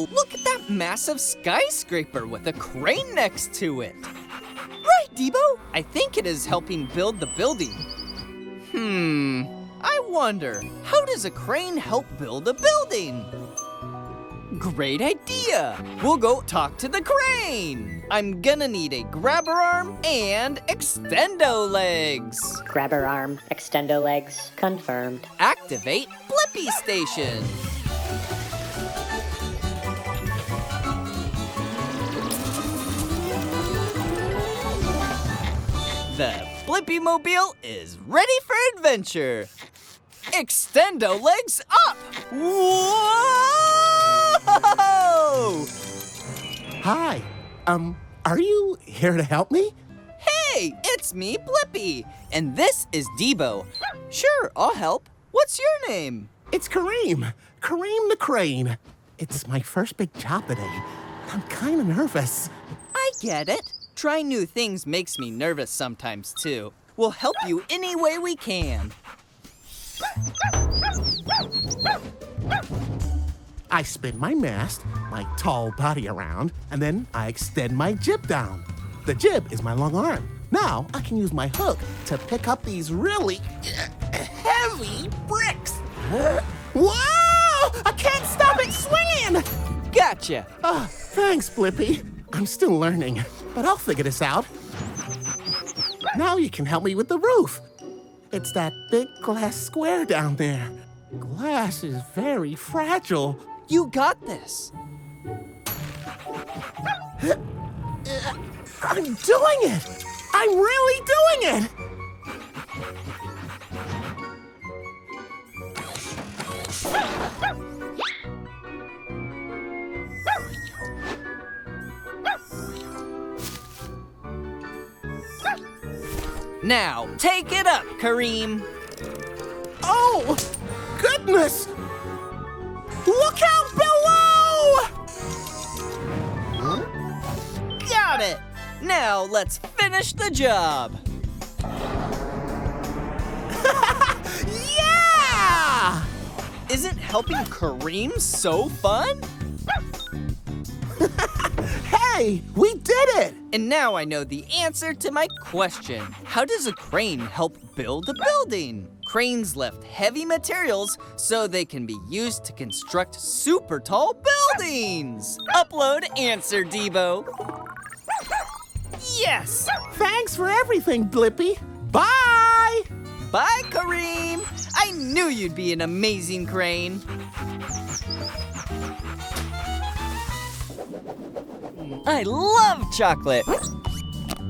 Whoa! Look at that massive skyscraper with a crane next to it. Right, D.Bo. I think it is helping build the building. I wonder, how does a crane help build a building? Great idea! We'll go talk to the crane! I'm gonna need a grabber arm and extendo legs. Grabber arm, extendo legs, confirmed. Activate Blippi Station. The Blippi Mobile is ready for adventure. Extendo legs up! Whoa! Hi, are you here to help me? Hey, it's me, Blippi, and this is D.Bo. Sure, I'll help. What's your name? It's Kareem the Crane. It's my first big job today. I'm kind of nervous. I get it. Trying new things makes me nervous sometimes, too. We'll help you any way we can. I spin my mast, my tall body around, and then I extend my jib down. The jib is my long arm. Now I can use my hook to pick up these really heavy bricks. Whoa! I can't stop it swinging! Gotcha. Thanks, Blippi. I'm still learning, but I'll figure this out. Now you can help me with the roof. It's that big glass square down there. Glass is very fragile. You got this. I'm doing it! I'm really doing it! Now, take it up, Kareem. Oh, goodness! Look out below! Got it. Now, let's finish the job. Yeah! Isn't helping Kareem so fun? Hey, we did it! And now I know the answer to my question. How does a crane help build a building? Cranes lift heavy materials so they can be used to construct super tall buildings. Upload answer, D.Bo. Yes! Thanks for everything, Blippi. Bye! Bye, Kareem! I knew you'd be an amazing crane. I love chocolate.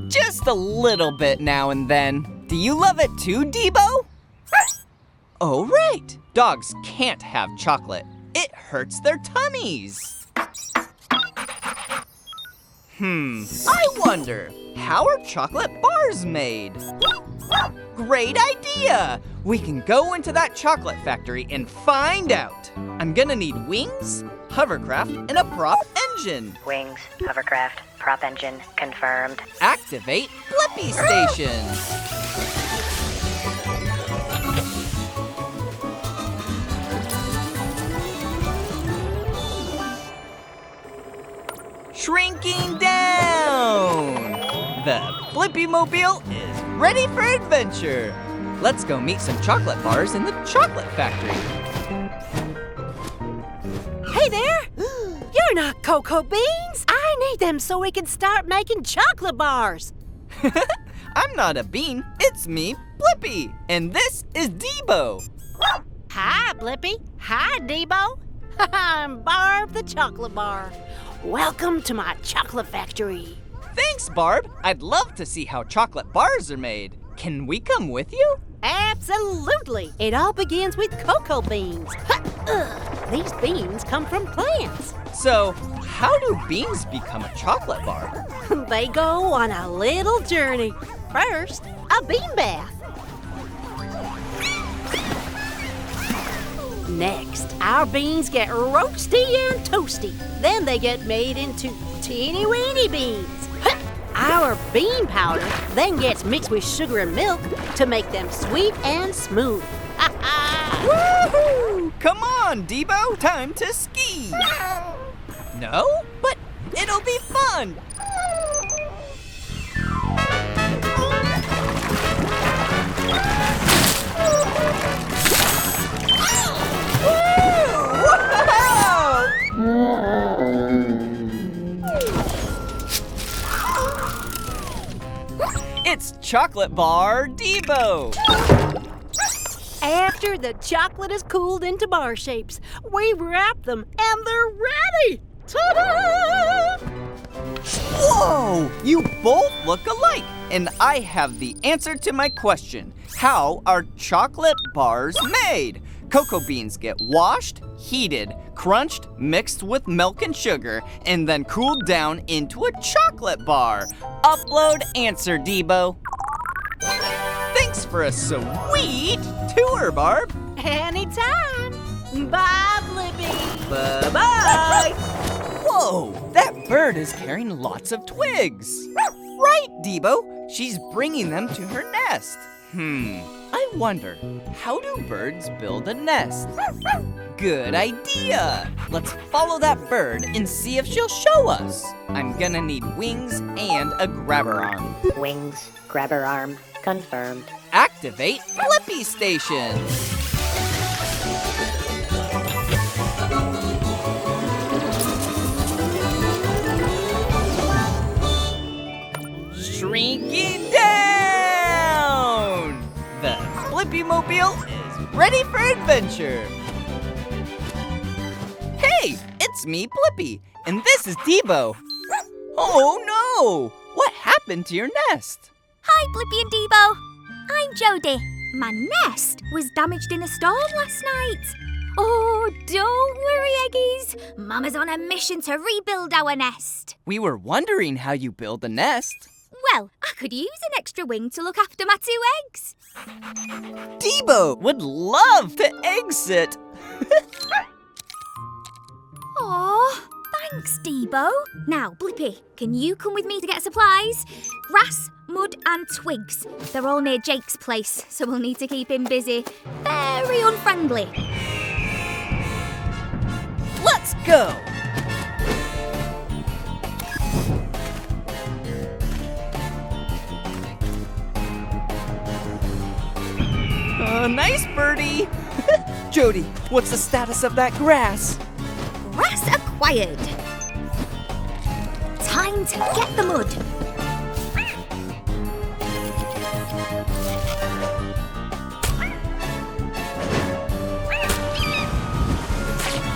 Just a little bit now and then. Do you love it too, D.Bo? Oh, right. Dogs can't have chocolate. It hurts their tummies. I wonder, how are chocolate bars made? Great idea! We can go into that chocolate factory and find out. I'm gonna need wings, hovercraft, and a prop engine. Wings, hovercraft, prop engine, confirmed. Activate Blippi Station. Shrinking down! The Blippi Mobile is ready for adventure. Let's go meet some chocolate bars in the chocolate factory. Hey there! You're not cocoa beans! I need them so we can start making chocolate bars. I'm not a bean, it's me, Blippi, and this is D.Bo. Hi, Blippi. Hi, D.Bo. I'm Barb the Chocolate Bar. Welcome to my chocolate factory. Thanks, Barb. I'd love to see how chocolate bars are made. Can we come with you? Absolutely. It all begins with cocoa beans. These beans come from plants. So, how do beans become a chocolate bar? They go on a little journey. First, a bean bath. Next, our beans get roasty and toasty. Then they get made into teeny-weeny beans. Our bean powder then gets mixed with sugar and milk to make them sweet and smooth. Woohoo! Come on, D.Bo, time to ski. snow? But it'll be fun! It's Chocolate Bar D.Bo. After the chocolate is cooled into bar shapes, we wrap them and they're ready! Ta-da! Whoa! You both look alike, and I have the answer to my question. How are chocolate bars made? Cocoa beans get washed, heated, crunched, mixed with milk and sugar, and then cooled down into a chocolate bar. Upload answer, D.Bo. Thanks for a sweet tour, Barb. Anytime. Bye, Blippi. Bye-bye. Whoa, that bird is carrying lots of twigs. Right, D.Bo. She's bringing them to her nest. I wonder, how do birds build a nest? Good idea. Let's follow that bird and see if she'll show us. I'm gonna need wings and a grabber arm. Wings, grabber arm, confirmed. Activate Blippi Station. Shrinking down! The Blippi Mobile is ready for adventure. Hey, it's me, Blippi, and this is D.Bo. Oh no! What happened to your nest? Hi, Blippi and D.Bo. I'm Jody. My nest was damaged in a storm last night. Oh, don't worry, Eggies. Mama's on a mission to rebuild our nest. We were wondering how you build a nest. Well, I could use an extra wing to look after my 2 eggs. D.Bo would love to egg sit. Aw, thanks, D.Bo. Now, Blippi, can you come with me to get supplies? Grass, mud and twigs. They're all near Jake's place, so we'll need to keep him busy. Very unfriendly. Let's go! Nice birdie! Jody, what's the status of that grass? Grass acquired. Time to get the mud.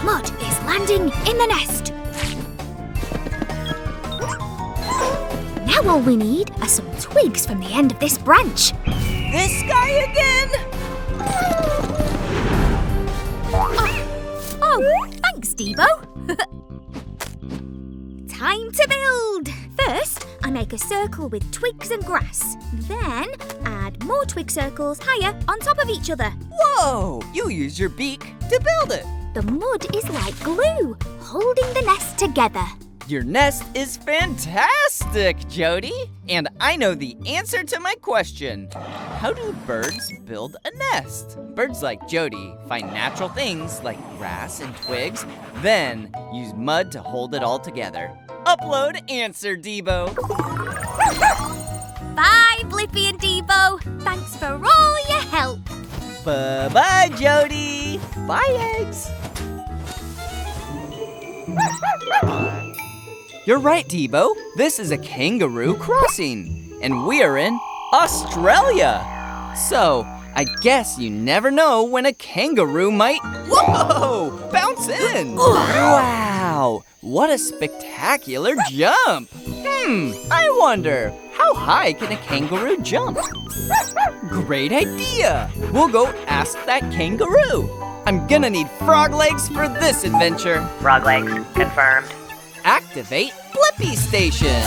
Mud is landing in the nest. Now all we need are some twigs from the end of this branch. This guy again? Oh, thanks, D.Bo. Time to build. First, I make a circle with twigs and grass. Then, add more twig circles higher on top of each other. Whoa! You use your beak to build it. The mud is like glue, holding the nest together. Your nest is fantastic, Jody. And I know the answer to my question. How do birds build a nest? Birds like Jody find natural things like grass and twigs, then use mud to hold it all together. Upload answer, D.Bo. Bye, Blippi and D.Bo. Thanks for all your help. Bye-bye, Jody. Bye, eggs. You're right, D.Bo. This is a kangaroo crossing, and we are in Australia. So, I guess you never know when a kangaroo might... Whoa! Bounce in! Wow! What a spectacular jump! I wonder, how high can a kangaroo jump? Great idea! We'll go ask that kangaroo. I'm gonna need frog legs for this adventure. Frog legs, confirmed. Activate Blippi Station.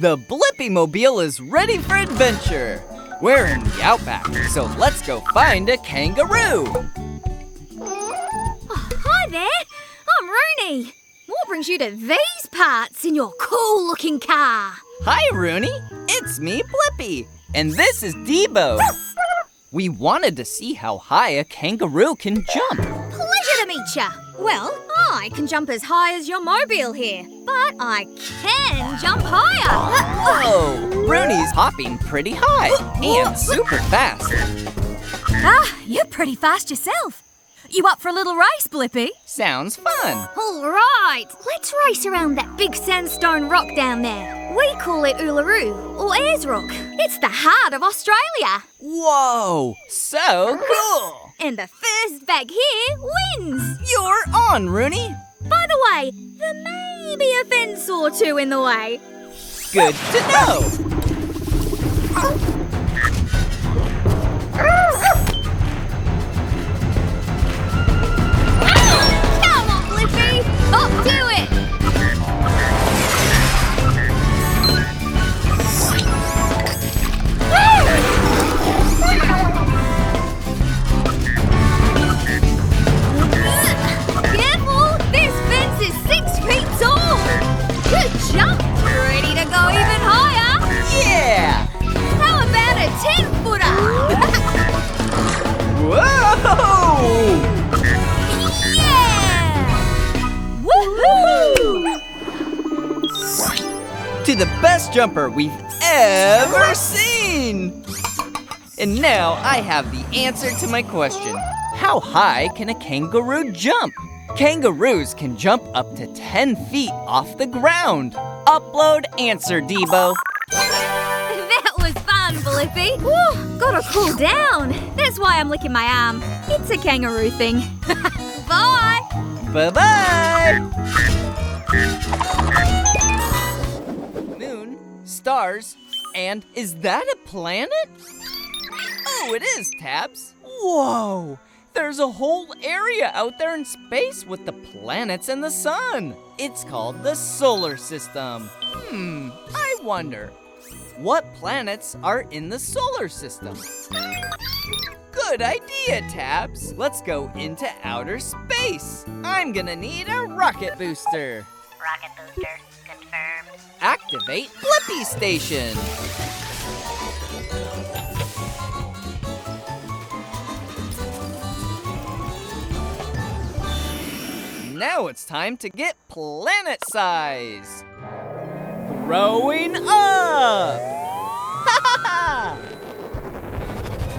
The Blippi Mobile is ready for adventure. We're in the outback, so let's go find a kangaroo. Oh, hi there. I'm Rooney. What brings you to these parts in your cool-looking car? Hi, Rooney. It's me, Blippi. And this is D.Bo. We wanted to see how high a kangaroo can jump. Pleasure to meet ya. Well, I can jump as high as your mobile here, but I can jump higher. Whoa! Rooney's hopping pretty high and super fast. Ah, you're pretty fast yourself. You up for a little race, Blippi? Sounds fun. All right, let's race around that big sandstone rock down there. We call it Uluru, or Ayers Rock. It's the heart of Australia. Whoa! So cool! And the first bag here wins. You're on, Rooney. By the way, there may be a fence or two in the way. Good to know. Come on, Blippi! Up to it! Careful! This fence is 6 feet tall! Good jump! Ready to go even higher? Yeah! How about a 10-footer? Whoa! Yeah! Woohoo! To the best jumper we've ever seen! And now I have the answer to my question. How high can a kangaroo jump? Kangaroos can jump up to 10 feet off the ground. Upload answer, D.Bo. That was fun, Blippi. Whew, gotta cool down. That's why I'm licking my arm. It's a kangaroo thing. Bye! Bye-bye! Moon, stars, and is that a planet? Oh, it is, Tabs. Whoa! There's a whole area out there in space with the planets and the sun. It's called the solar system. I wonder, what planets are in the solar system? Good idea, Tabs. Let's go into outer space. I'm gonna need a rocket booster. Rocket booster confirmed. Activate Blippi Station. Now it's time to get planet size. Growing up!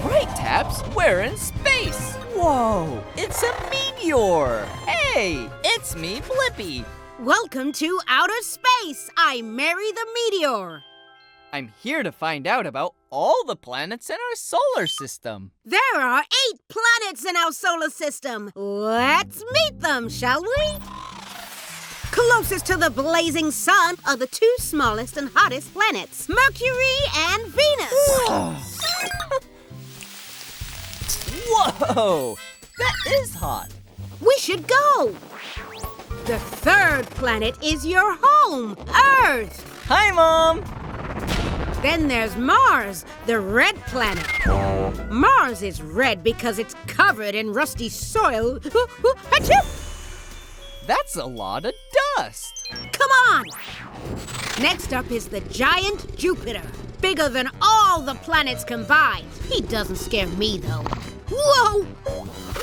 Right, Tabs, we're in space. Whoa, it's a meteor. Hey, it's me, Blippi. Welcome to outer space. I'm Mary the Meteor. I'm here to find out about all the planets in our solar system. There are 8 planets in our solar system. Let's meet them, shall we? Closest to the blazing sun are the 2 smallest and hottest planets, Mercury and Venus. Whoa, that is hot. We should go. The 3rd planet is your home, Earth. Hi, Mom. Then there's Mars, the red planet. Mars is red because it's covered in rusty soil. That's a lot of dust. Come on! Next up is the giant Jupiter, bigger than all the planets combined. He doesn't scare me, though. Whoa!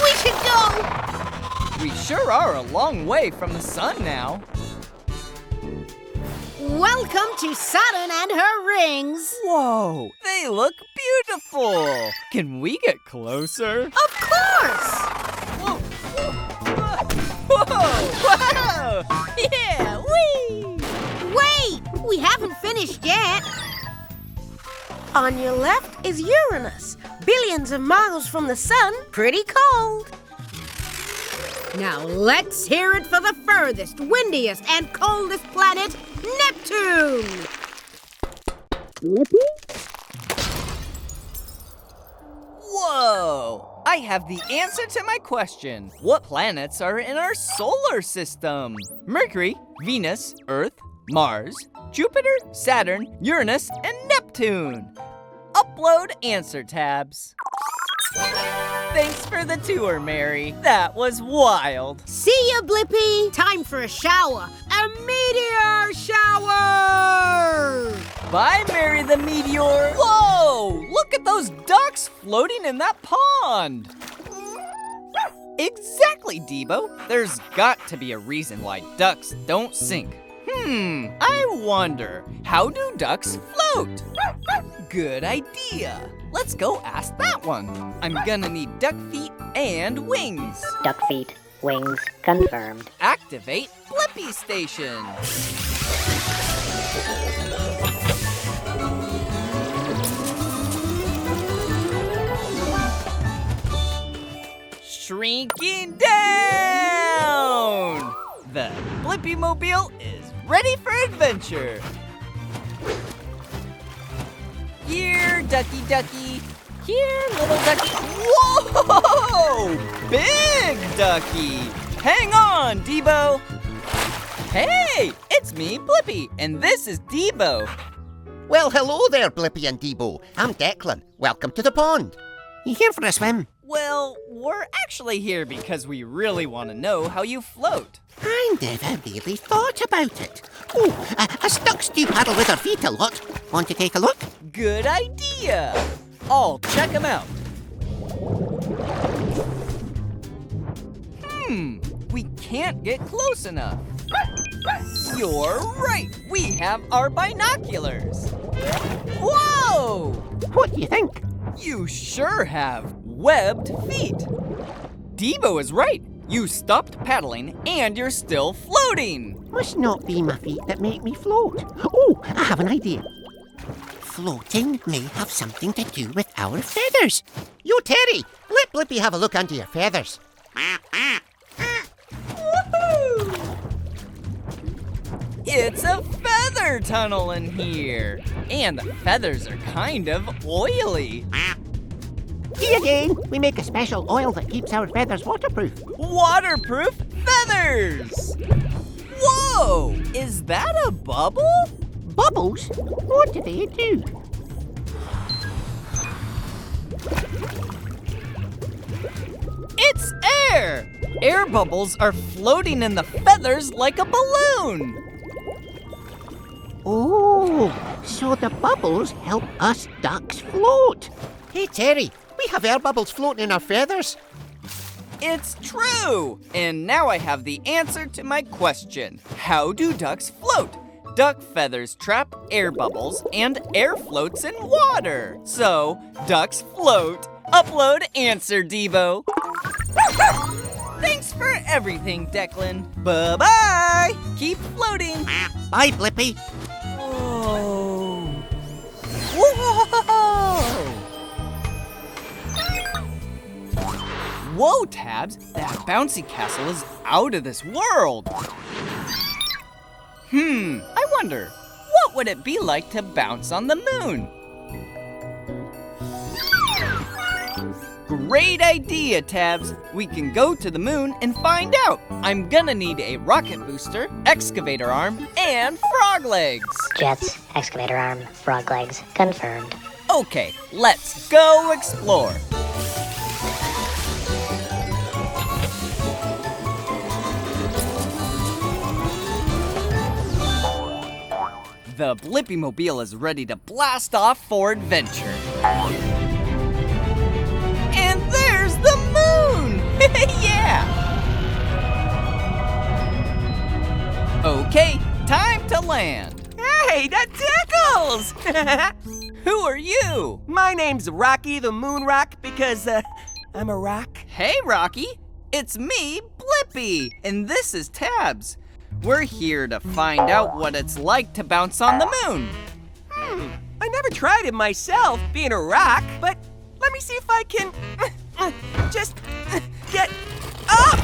We should go! We sure are a long way from the sun now. Welcome to Saturn and her rings. Whoa, they look beautiful. Can we get closer? Of course! Whoa, whoa, yeah, whee! Wait, we haven't finished yet. On your left is Uranus, billions of miles from the sun, pretty cold. Now let's hear it for the furthest, windiest, and coldest planet, Neptune! Whoa! I have the answer to my question. What planets are in our solar system? Mercury, Venus, Earth, Mars, Jupiter, Saturn, Uranus, and Neptune. Upload answer tabs. Thanks for the tour, Mary. That was wild. See ya, Blippi. Time for a shower. A meteor shower! Bye, Mary the Meteor. Whoa! Look at those ducks floating in that pond. Exactly, D.Bo. There's got to be a reason why ducks don't sink. I wonder, how do ducks float? Good idea. Let's go ask that one. I'm gonna need duck feet and wings. Duck feet, wings, confirmed. Activate Blippi Station. Shrinking down! The Blippi Mobile is ready for adventure. Here, ducky ducky. Here, little ducky. Whoa! Big ducky. Hang on, D.Bo. Hey, it's me, Blippi, and this is D.Bo. Well, hello there, Blippi and D.Bo. I'm Declan. Welcome to the pond. You here for a swim? Well, we're actually here because we really want to know how you float. I never really thought about it. Oh, us ducks do paddle with our feet a lot. Want to take a look? Good idea. I'll check them out. We can't get close enough. You're right. We have our binoculars. Whoa! What do you think? You sure have webbed feet. D.Bo is right. You stopped paddling and you're still floating. Must not be my feet that make me float. Oh, I have an idea. Floating may have something to do with our feathers. Yo, Terry, let Blippi have a look under your feathers. Woohoo! It's a feather tunnel in here. And the feathers are kind of oily. See again, we make a special oil that keeps our feathers waterproof. Waterproof feathers! Whoa! Is that a bubble? Bubbles? What do they do? It's air! Air bubbles are floating in the feathers like a balloon. Oh, so the bubbles help us ducks float. Hey, Terry, we have air bubbles floating in our feathers. It's true! And now I have the answer to my question. How do ducks float? Duck feathers trap air bubbles and air floats in water. So, ducks float. Upload answer, D.Bo. Thanks for everything, Declan. Bye-bye! Keep floating. Bye, Blippi. Whoa! Whoa! Whoa, Tabs! That bouncy castle is out of this world! I wonder, what would it be like to bounce on the moon? Great idea, Tabs! We can go to the moon and find out! I'm gonna need a rocket booster, excavator arm, and frog legs! Jets, excavator arm, frog legs, confirmed. Okay, let's go explore! The Blippi Mobile is ready to blast off for adventure. And there's the moon! Yeah! Okay, time to land. Hey, that tickles! Who are you? My name's Rocky the Moon Rock because, I'm a rock. Hey, Rocky. It's me, Blippi, and this is Tabs. We're here to find out what it's like to bounce on the moon. I never tried it myself, being a rock, but let me see if I can just get up!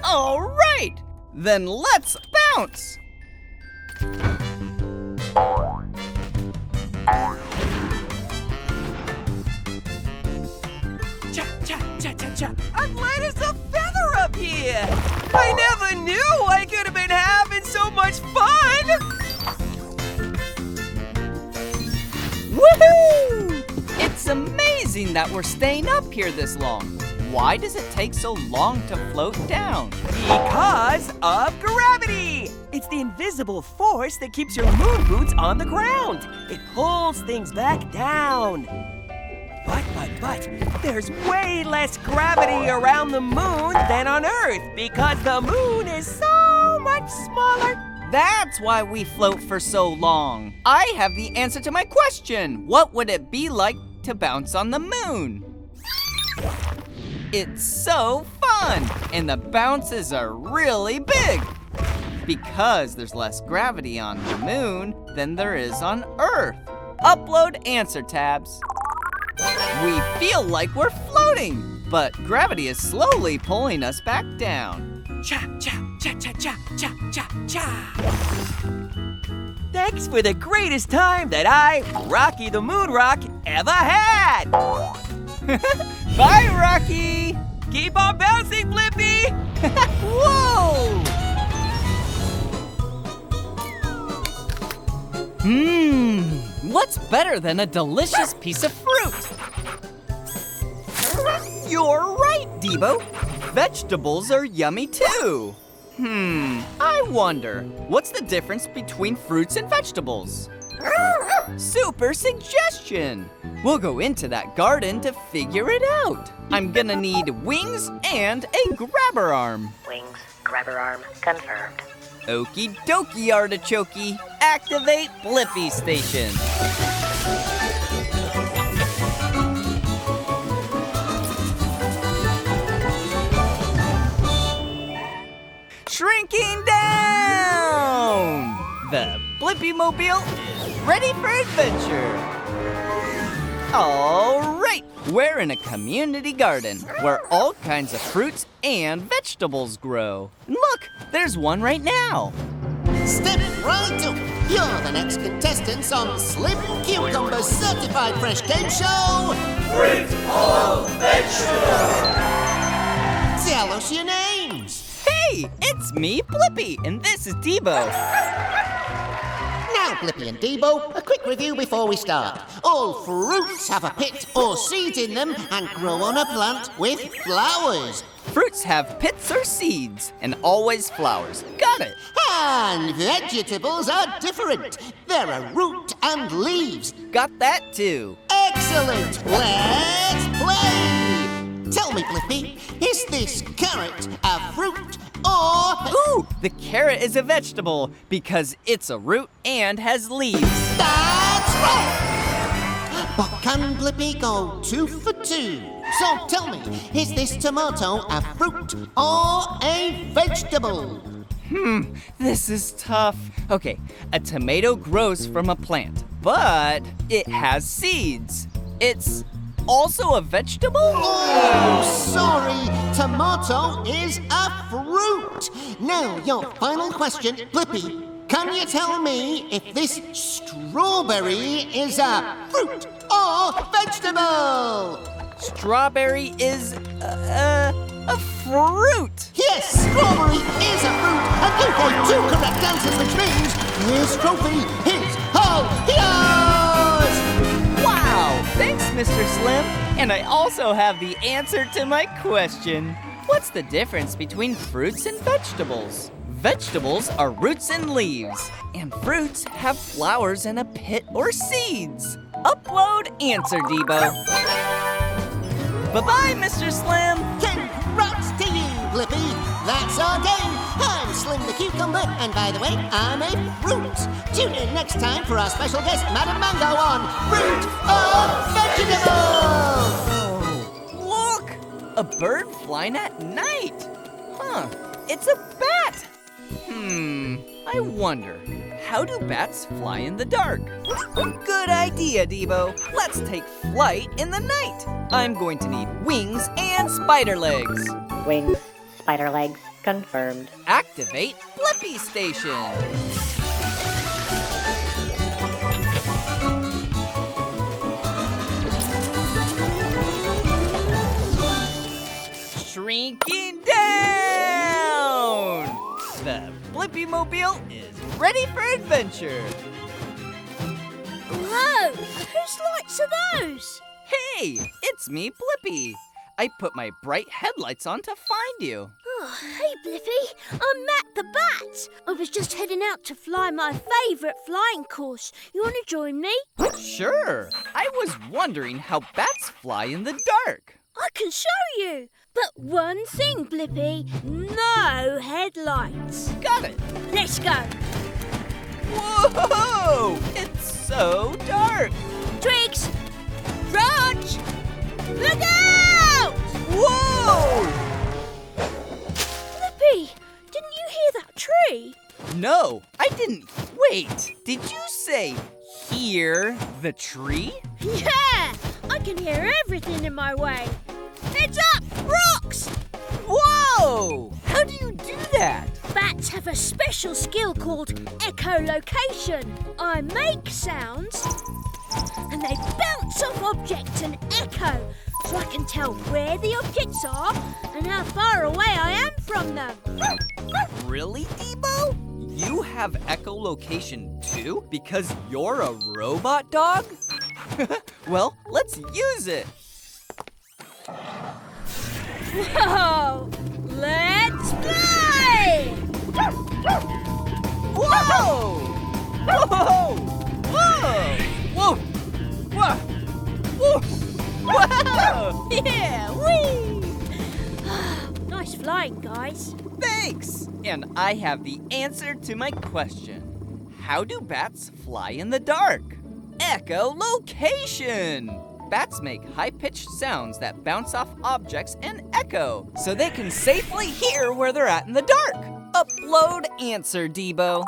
All right, then let's bounce. Cha-cha-cha-cha-cha. I'm light as a feather up here! I never knew I could have been having so much fun! Woohoo! It's amazing that we're staying up here this long. why does it take so long to float down? Because of gravity! It's the invisible force that keeps your moon boots on the ground. It pulls things back down. But, there's way less gravity around the moon than on Earth because the moon is so much smaller. That's why we float for so long. I have the answer to my question. What would it be like to bounce on the moon? It's so fun, and the bounces are really big because there's less gravity on the moon than there is on Earth. Upload answer tabs. We feel like we're floating, but gravity is slowly pulling us back down. Cha, cha, cha, cha, cha, cha, cha, cha. Thanks for the greatest time that I, Rocky the Moon Rock, ever had. Bye, Rocky. Keep on bouncing, Blippi. Whoa! What's better than a delicious piece of fruit? You're right, D.Bo. Vegetables are yummy too. I wonder, what's the difference between fruits and vegetables? Super suggestion! We'll go into that garden to figure it out. I'm gonna need wings and a grabber arm. Wings, grabber arm, confirmed. Okie dokie, artichoke. Activate Blippi Station. Shrinking down! The Blippi Mobile is ready for adventure. All right, we're in a community garden where all kinds of fruits and vegetables grow. Look, there's one right now. Step right up. You're the next contestants on Slim Cucumber's Certified Fresh Game Show. Fruit or vegetable? Tell us your names. Hey, it's me, Blippi, and this is D.Bo. Now, Blippi and D.Bo, a quick review before we start. All fruits have a pit or seeds in them and grow on a plant with flowers. Fruits have pits or seeds, and always flowers. Got it. And vegetables are different. There are root and leaves. Got that too. Excellent. Let's play. Tell me, Blippi, is this carrot a fruit or... Ooh, the carrot is a vegetable because it's a root and has leaves. That's right! But can Blippi go 2 for 2? So tell me, is this tomato a fruit or a vegetable? This is tough. Okay, a tomato grows from a plant, but it has seeds. It's also a vegetable? Oh, sorry. Tomato is a fruit. Now, your final question, Blippi. Can you tell me if this strawberry is a fruit or vegetable? Strawberry is a fruit. Yes, strawberry is a fruit, and you got 2 correct answers, which means this trophy is all yours! Wow, thanks, Mr. Slim. And I also have the answer to my question. What's the difference between fruits and vegetables? Vegetables are roots and leaves, and fruits have flowers and a pit or seeds. Upload answer, D.Bo. Bye-bye, Mr. Slim. Congrats to you, Blippi. That's our game. I'm Slim the Cucumber, and by the way, I'm a fruit. Tune in next time for our special guest, Madam Mango, on Fruit or Vegetable. Look, a bird flying at night. It's a bat. I wonder, how do bats fly in the dark? Good idea, D.Bo. Let's take flight in the night. I'm going to need wings and spider legs. Wings, spider legs, confirmed. Activate Blippi Station. Shrinking down! The Blippi Mobile is ready for adventure. Whoa! Whose lights are those? Hey, it's me, Blippi. I put my bright headlights on to find you. Oh, hey, Blippi. I'm Matt the Bat. I was just heading out to fly my favourite flying course. You want to join me? Sure. I was wondering how bats fly in the dark. I can show you. But one thing, Blippi. No headlights. Got it. Let's go. Whoa! It's so dark. Twigs! Raj! Look out! Whoa! Blippi, didn't you hear that tree? No, I didn't. Wait, did you say hear the tree? Yeah! I can hear everything in my way. Heads up! Rocks! Whoa! How do you do that? Bats have a special skill called echolocation. I make sounds and they bounce off objects and echo, so I can tell where the objects are and how far away I am from them. Really, D.Bo? You have echolocation too? Because you're a robot dog? Well, let's use it. Whoa! Let's fly! Whoa! Whoa! Whoa! Whoa! Whoa! Whoa! Whoa! Yeah, whee! Nice flying, guys. Thanks! And I have the answer to my question. How do bats fly in the dark? Echolocation! Bats make high-pitched sounds that bounce off objects and echo, so they can safely hear where they're at in the dark. Upload answer, D.Bo.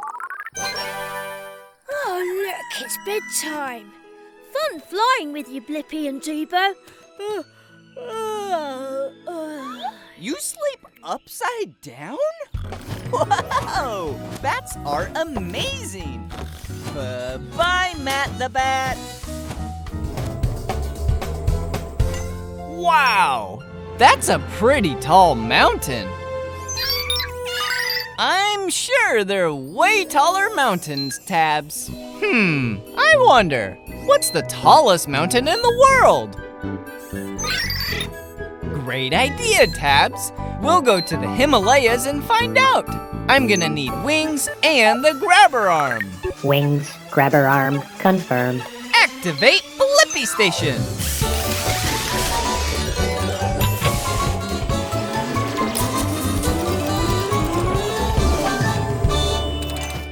Oh, look, it's bedtime. Fun flying with you, Blippi and D.Bo. You sleep upside down? Whoa! Bats are amazing! Bye, Matt the Bat! Wow! That's a pretty tall mountain. I'm sure there are way taller mountains, Tabs. I wonder, what's the tallest mountain in the world? Great idea, Tabs. We'll go to the Himalayas and find out. I'm gonna need wings and the grabber arm. Wings, grabber arm, confirmed. Activate Blippi Station.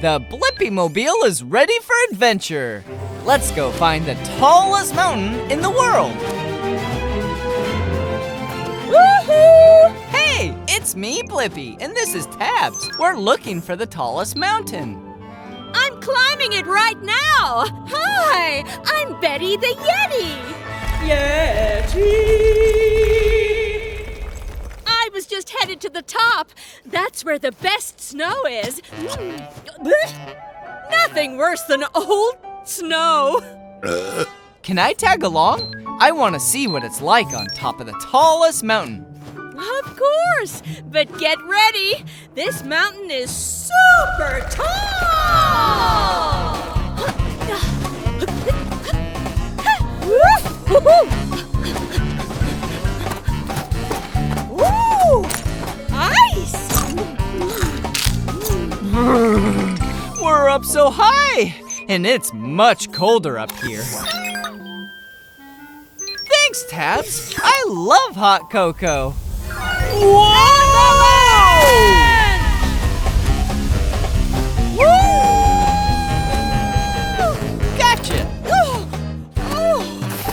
The Blippi-mobile is ready for adventure. Let's go find the tallest mountain in the world. Woohoo! Hey, it's me, Blippi, and this is Tabs. We're looking for the tallest mountain. I'm climbing it right now. Hi, I'm Betty the Yeti. I was just headed to the top. That's where the best snow is. Nothing worse than old snow. Can I tag along? I want to see what it's like on top of the tallest mountain. Of course, but get ready. This mountain is super tall. Woo! Ice! We're up so high, and it's much colder up here. Thanks, Tabs. I love hot cocoa. Whoa! Woo! Gotcha.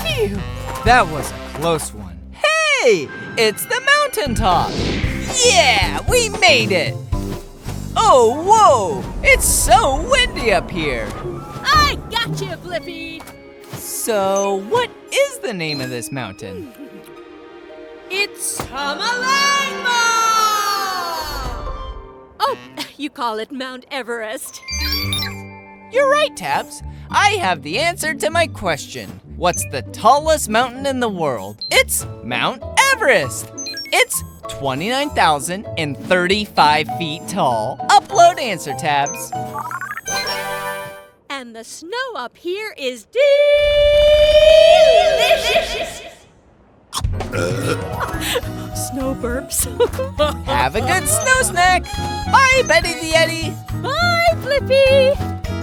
Phew. That was a close one. Hey, it's the mountaintop. Yeah, we made it. Oh, whoa, it's so windy up here. I got you, Blippi. So, what is the name of this mountain? It's Kamalangma! Oh, you call it Mount Everest. You're right, Tabs. I have the answer to my question. What's the tallest mountain in the world? It's Mount Everest. It's 29,035 feet tall. Upload answer, Tabs. And the snow up here is delicious. Snow burps. Have a good snow snack. Bye, Betty the Yeti. Bye, Blippi.